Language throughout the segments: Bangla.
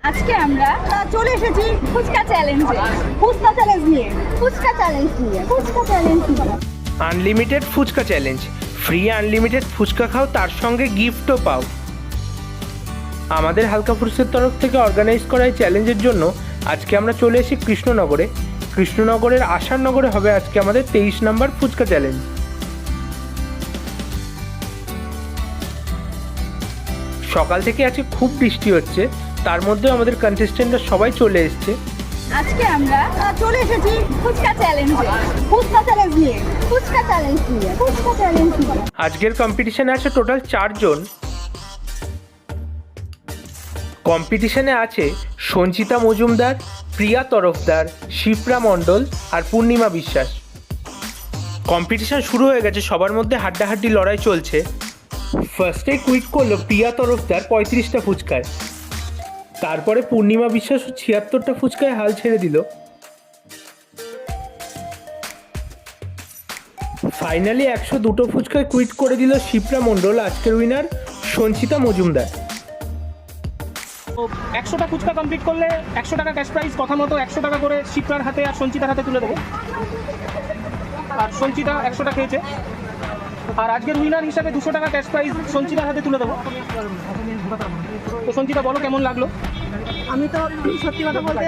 আজকে আমরা চলে এসেছি ফুচকা চ্যালেঞ্জে। ফুচকা চ্যালেঞ্জ নিয়ে unlimited phuchka challenge. Free unlimited phuchka খাও, তার সঙ্গে গিফটও পাও। আমাদের হালকা ফুডসের তরফ থেকে অর্গানাইজ করা এই চ্যালেঞ্জের জন্য আজকে আমরা চলে এসেছি কৃষ্ণনগরে। কৃষ্ণনগরের আশারনগরে হবে আজকে আমাদের 23 নম্বর ফুচকা চ্যালেঞ্জ। সকাল থেকে আজকে খুব বৃষ্টি হচ্ছে, তার মধ্যে আমাদের কন্টেস্টেন্টরা সবাই চলে এসেছে। আজকে আমরা চলে এসেছি ফুচকা চ্যালেঞ্জে। আজকের কম্পিটিশনে আছে টোটাল 4 জন। কম্পিটিশনে আছে সঞ্চিতা মজুমদার, প্রিয়া তরফদার, শিপ্রা মণ্ডল আর পূর্ণিমা বিশ্বাস। কম্পিটিশন শুরু হয়ে গেছে, সবার মধ্যে হাড্ডাহাড্ডি লড়াই চলছে। ফার্স্টে কুইট করলো প্রিয়া তরফদার 35টা ফুচকায়, তারপরে পূর্ণিমা বিশ্বাস 76টা ফুচকায় হাল ছেড়ে দিল। ফাইনালি 102টো ফুচকায় কুইট করে দিল শিপ্রা মণ্ডল। আজকের উইনার সঞ্চিতা মজুমদার। 100টা ফুচকা কমপ্লিট করলে 100 টাকা ক্যাশ প্রাইজ, কথা মতো 100 টাকা করে শিপ্রার হাতে আর সঞ্চিতার হাতে তুলে দেবো। আর সঞ্চিতা 100টা খেয়েছে, আর আজকের উইনার হিসাবে 200 টাকা ক্যাশ প্রাইজ সঞ্চিতার হাতে তুলে দেবো। তো সঞ্চিতা বলো কেমন লাগলো? আমি তো সত্যি কথা বলতে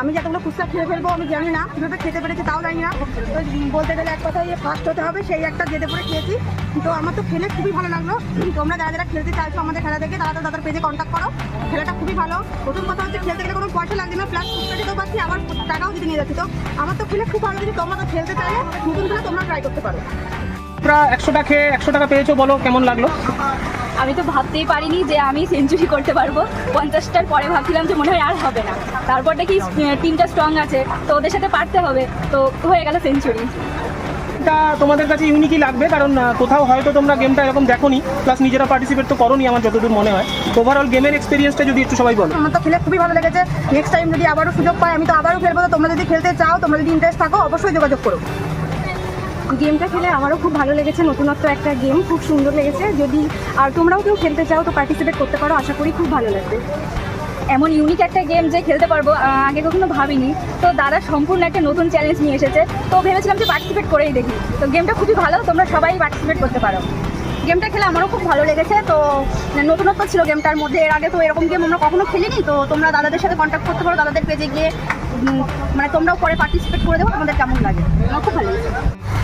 আমি যতগুলো ফুচকা খেয়ে ফেলবো আমি জানি না, কীভাবে খেতে পেরেছি তাও জানি না। তো বলতে গেলে এক কথায় ফার্স্ট হতে হবে, সেই একটা জেদে পড়ে খেয়েছি। তো আমার তো খেলে খুবই ভালো লাগলো। তোমরা যারা যারা খেলতে চাইছো আমাদের খেলা দেখে, তারা তো তাদের পেজে কন্ট্যাক্ট করো। খেলাটা খুবই ভালো। প্রথম কথা হচ্ছে খেলতে গেলে কোনো পয়সা লাগছে না, প্লাস ফুচকা যেতেও পাচ্ছি, আবার টাকাও যদি নিয়ে যাচ্ছি। তো আমার তো খেলে খুব ভালো লাগছে। তোমরা তো খেলতে চাইলে নতুন খেলা তোমরা ট্রাই করতে পারো। তোমরা 100টা খেয়ে 100 টাকা পেয়েছো, বলো কেমন লাগলো? আমি তো ভাবতেই পারিনি যে আমি সেঞ্চুরি করতে পারবো। 50টার পরে ভাবছিলাম যে মনে হয় আর হবে না, তারপর দেখি টিমটা স্ট্রং আছে, তো ওদের সাথে পারতে হবে, তো হয়ে গেল সেঞ্চুরি। এটা তোমাদের কাছে ইউনিকই লাগবে, কারণ কোথাও হয়তো তোমরা গেমটা এরকম দেখোনি, প্লাস নিজেরা পার্টিসিপেট তো করোনি আমার যতদূর মনে হয়। ওভারঅল গেমের এক্সপিরিয়েন্সটা যদি একটু সবাই বলো। আমার তো খেলে খুবই ভালো লেগেছে। নেক্সট টাইম যদি আবারও সুযোগ পাই আমি তো আবারও খেলবো। তো তোমরা যদি খেলতে চাও, তোমরা যদি ইন্টারেস্ট থাকো, অবশ্যই যোগাযোগ করো। গেমটা খেলে আমারও খুব ভালো লেগেছে, নতুনত্ব একটা গেম, খুব সুন্দর লেগেছে। যদি আর তোমরাও কেউ খেলতে চাও তো পার্টিসিপেট করতে পারো, আশা করি খুব ভালো লাগবে। এমন ইউনিক একটা গেম যে খেলতে পারবো আগে কখনো ভাবিনি। তো দাদা সম্পূর্ণ একটা নতুন চ্যালেঞ্জ নিয়ে এসেছে, তো ভেবেছিলাম যে পার্টিসিপেট করেই দেখি। তো গেমটা খুবই ভালো, তোমরা সবাই পার্টিসিপেট করতে পারো। গেমটা খেলে আমারও খুব ভালো লেগেছে। তো নতুনত্ব ছিল গেমটার মধ্যে, এর আগে তো এরকম গেম আমরা কখনো খেলিনি। তো তোমরা দাদাদের সাথে কন্ট্যাক্ট করতে পারো, দাদাদের পেজে গিয়ে মানে তোমরাও পরে পার্টিসিপেট করে দেবো, তোমাদের কেমন লাগে। আমার খুব ভালো লেগেছে।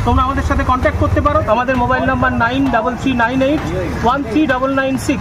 তোমরা আমাদের সাথে কন্ট্যাক্ট করতে পারো। আমাদের মোবাইল নাম্বার 9339813996।